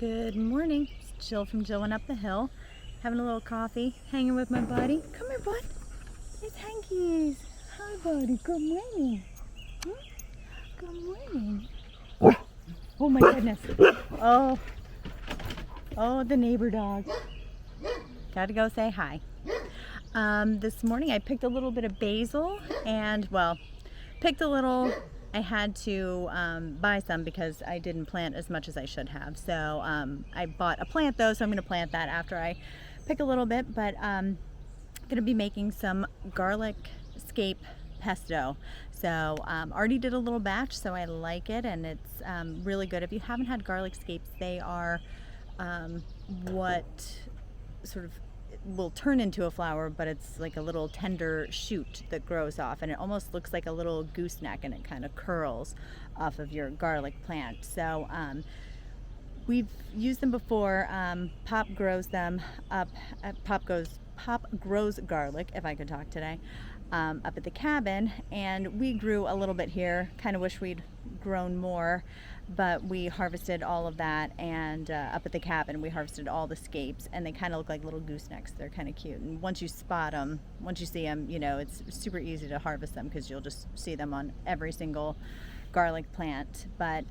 Good morning. It's Jill from Jill Went Up the Hill. Having a little coffee, hanging with my buddy. Come here, bud. It's Hankies. Hi, buddy. Good morning. Good morning. Oh my goodness. Oh, the neighbor dog. Gotta go say hi. This morning I picked a little bit of basil and, well, I had to buy some because I didn't plant as much as I should have. So I bought a plant though, so I'm gonna plant that after I pick a little bit, but I'm gonna be making some garlic scape pesto. So already did a little batch, so I like it, and it's really good. If you haven't had garlic scapes, they are what sort of will turn into a flower, but it's like a little tender shoot that grows off, and it almost looks like a little gooseneck, and it kind of curls off of your garlic plant. So we've used them before. Pop grows them up. Pop grows garlic, if I could talk today, up at the cabin, and we grew a little bit here. Kind of wish we'd grown more, but we harvested all of that, and up at the cabin we harvested all the scapes, and they kind of look like little goosenecks. They're kind of cute, and once you spot them, once you see them, you know, it's super easy to harvest them because you'll just see them on every single garlic plant. But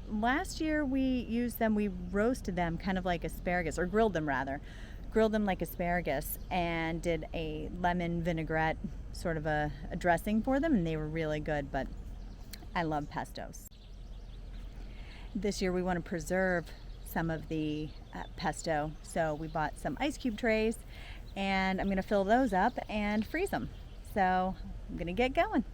last year we used them, we roasted them kind of like asparagus, or grilled them rather, grilled them like asparagus, and did a lemon vinaigrette sort of a dressing for them, and they were really good. But I love pestos. This year we want to preserve some of the pesto, so we bought some ice cube trays, and I'm going to fill those up and freeze them. So I'm going to get going.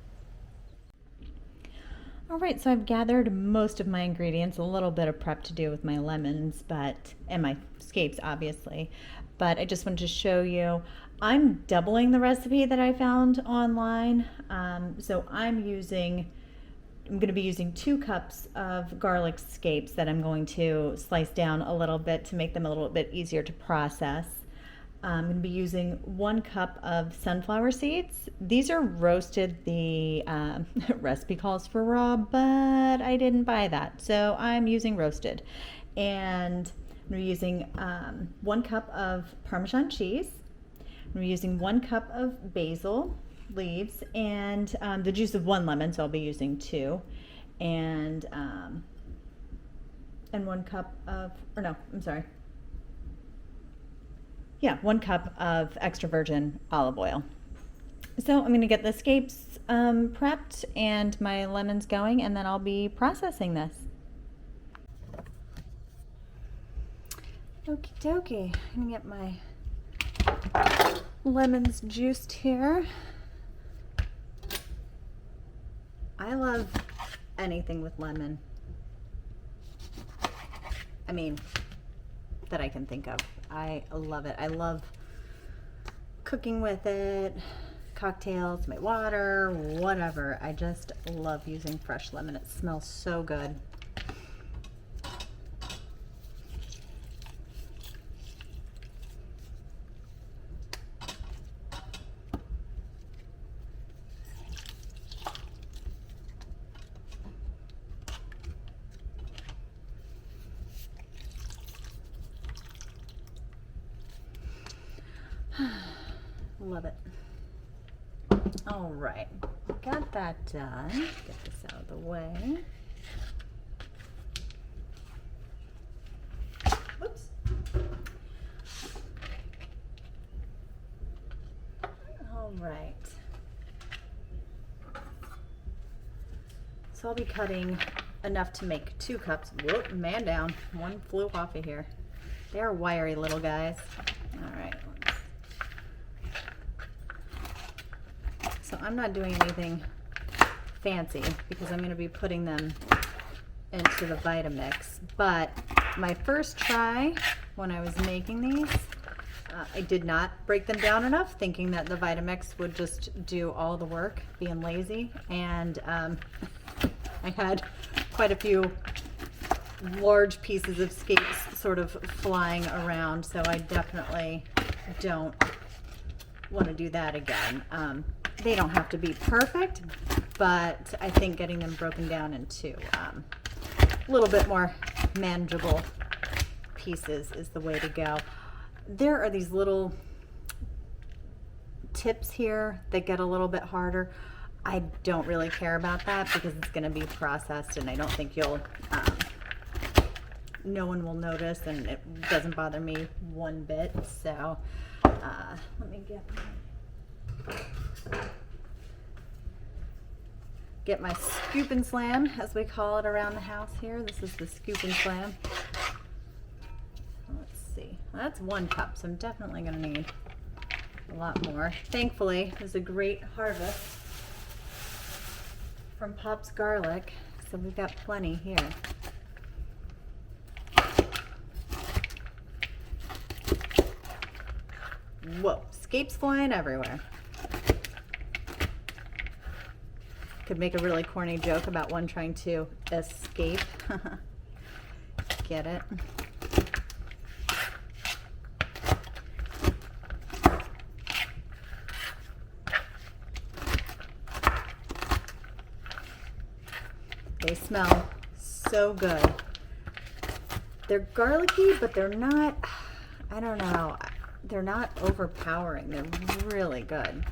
All right, so I've gathered most of my ingredients, a little bit of prep to do with my lemons, and my scapes obviously, but I just wanted to show you, I'm doubling the recipe that I found online. So I'm going to be using 2 cups of garlic scapes that I'm going to slice down a little bit to make them a little bit easier to process. I'm going to be using 1 cup of sunflower seeds. These are roasted. The recipe calls for raw, but I didn't buy that, so I'm using roasted. And I'm using 1 cup of Parmesan cheese. I'm using 1 cup of basil leaves, and the juice of 1 lemon, so I'll be using 2, and 1 cup of, or no, I'm sorry, yeah, 1 cup of extra virgin olive oil. So I'm going to get the scapes prepped and my lemons going, and then I'll be processing this. Okie dokie, I'm going to get my lemons juiced here. I love anything with lemon. I mean, that I can think of. I love it. I love cooking with it, cocktails, my water, whatever. I just love using fresh lemon. It smells so good. Love it. All right, got that done. Get this out of the way. Whoops. All right. So I'll be cutting enough to make 2 cups. Whoop, man down. 1 flew off of here. They're wiry little guys. All right. So I'm not doing anything fancy because I'm going to be putting them into the Vitamix. But my first try when I was making these, I did not break them down enough, thinking that the Vitamix would just do all the work, being lazy. And I had quite a few large pieces of scapes sort of flying around, so I definitely don't want to do that again. They don't have to be perfect, but I think getting them broken down into a little bit more manageable pieces is the way to go. There are these little tips here that get a little bit harder. I don't really care about that because it's going to be processed, and I don't think no one will notice, and it doesn't bother me one bit. So let me get my scoop and slam, as we call it around the house here. This is the scoop and slam. Let's see. Well, that's 1 cup, so I'm definitely going to need a lot more. Thankfully, it was a great harvest from Pop's garlic, so we've got plenty here. Whoa, scapes flying everywhere. Could make a really corny joke about one trying to escape. Get it? They smell so good. They're garlicky, but they're not, I don't know, they're not overpowering. They're really good.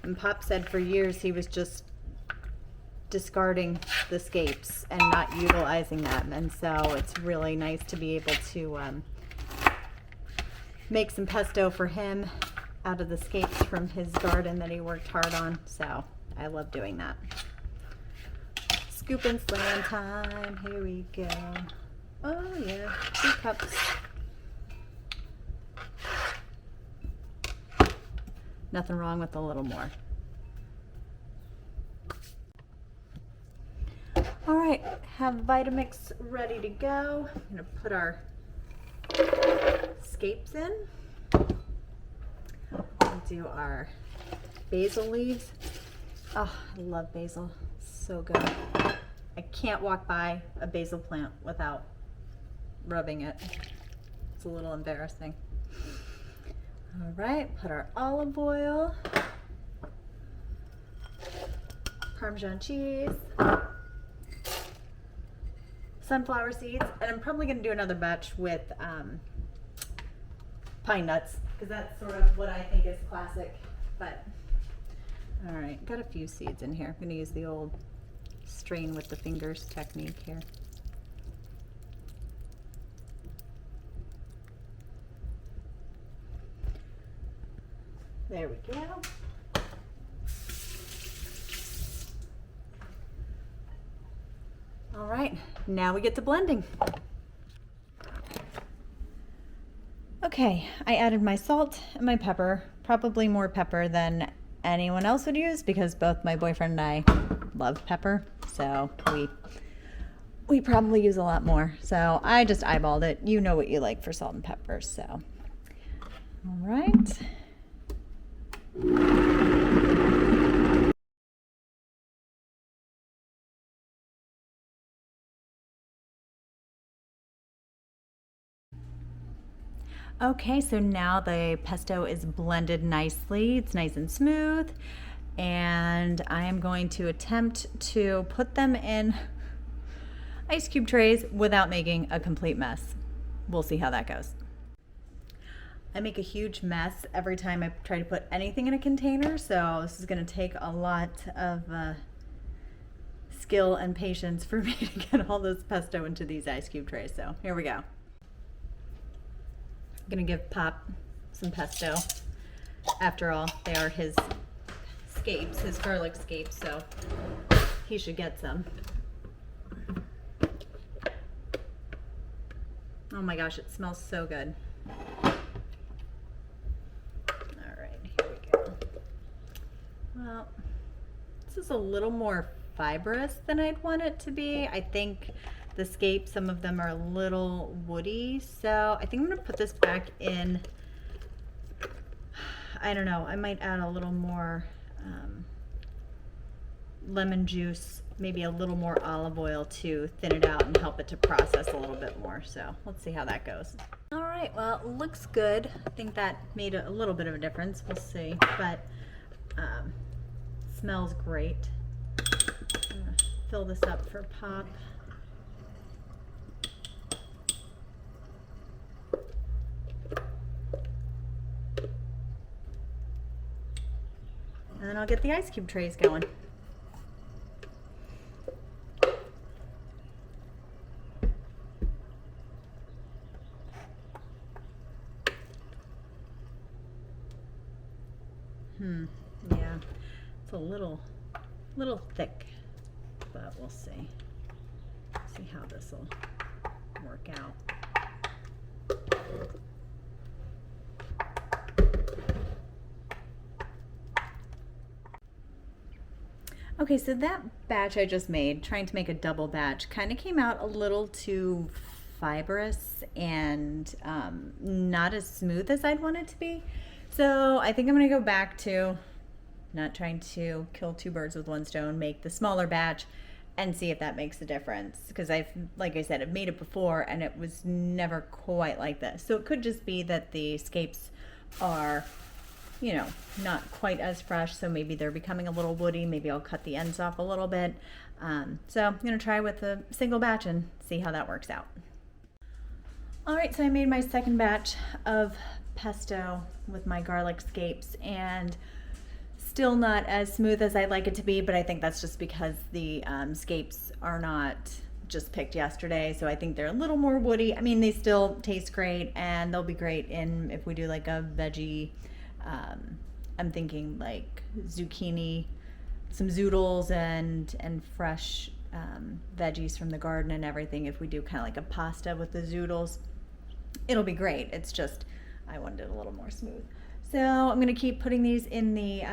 And Pop said for years he was just discarding the scapes and not utilizing them. And so it's really nice to be able to make some pesto for him out of the scapes from his garden that he worked hard on. So I love doing that. Scoop and slam time. Here we go. Oh yeah, 2 cups. Nothing wrong with a little more. All right, have Vitamix ready to go. I'm gonna put our scapes in. We'll do our basil leaves. Oh, I love basil, so good. I can't walk by a basil plant without rubbing it. It's a little embarrassing. All right, put our olive oil, Parmesan cheese, sunflower seeds, and I'm probably gonna do another batch with pine nuts, because that's sort of what I think is classic. But all right, got a few seeds in here. I'm gonna use the old strain with the fingers technique here. There we go. All right, now we get to blending. Okay, I added my salt and my pepper, probably more pepper than anyone else would use because both my boyfriend and I love pepper, so we probably use a lot more. So I just eyeballed it. You know what you like for salt and pepper, so. All right. Okay, so now the pesto is blended nicely. It's nice and smooth. And I am going to attempt to put them in ice cube trays without making a complete mess. We'll see how that goes. I make a huge mess every time I try to put anything in a container, so this is going to take a lot of skill and patience for me to get all this pesto into these ice cube trays. So here we go. I'm going to give Pop some pesto. After all, they are his scapes, his garlic scapes, so he should get some. Oh my gosh, it smells so good. Well, this is a little more fibrous than I'd want it to be. I think the scapes, some of them are a little woody, so I think I'm gonna put this back in. I don't know, I might add a little more lemon juice, maybe a little more olive oil to thin it out and help it to process a little bit more. So let's see how that goes. All right, well, it looks good. I think that made a little bit of a difference. We'll see, but smells great. fill this up for pop. And then I'll get the ice cube trays going. Yeah, it's a little thick, but we'll see. See how this will work out. Okay, so that batch I just made, trying to make a double batch, kind of came out a little too fibrous and not as smooth as I'd want it to be. So I think I'm gonna go back to not trying to kill two birds with one stone, make the smaller batch and see if that makes a difference. Because like I said, I've made it before and it was never quite like this. So it could just be that the scapes are, you know, not quite as fresh. So maybe they're becoming a little woody. Maybe I'll cut the ends off a little bit. So I'm gonna try with a single batch and see how that works out. All right, so I made my second batch of pesto with my garlic scapes, and still not as smooth as I'd like it to be, but I think that's just because the scapes are not just picked yesterday, so I think they're a little more woody. I mean, they still taste great, and they'll be great in if we do like a veggie, I'm thinking like zucchini, some zoodles and fresh veggies from the garden and everything. If we do kind of like a pasta with the zoodles, it'll be great. It's just I wanted it a little more smooth. So I'm gonna keep putting these in the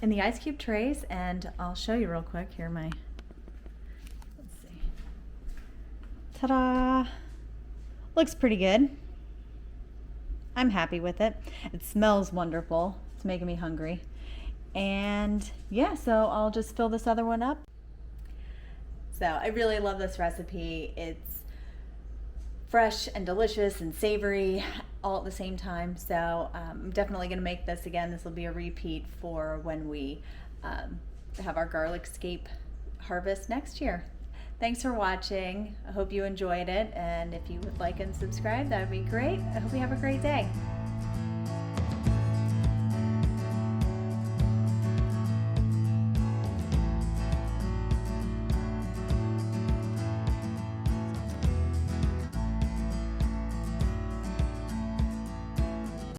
ice cube trays, and I'll show you real quick. Here my, let's see. Ta-da! Looks pretty good. I'm happy with it. It smells wonderful. It's making me hungry. And yeah, so I'll just fill this other one up. So I really love this recipe. It's fresh and delicious and savory all at the same time. So I'm definitely gonna make this again. This will be a repeat for when we have our garlic scape harvest next year. Thanks for watching. I hope you enjoyed it. And if you would like and subscribe, that would be great. I hope you have a great day.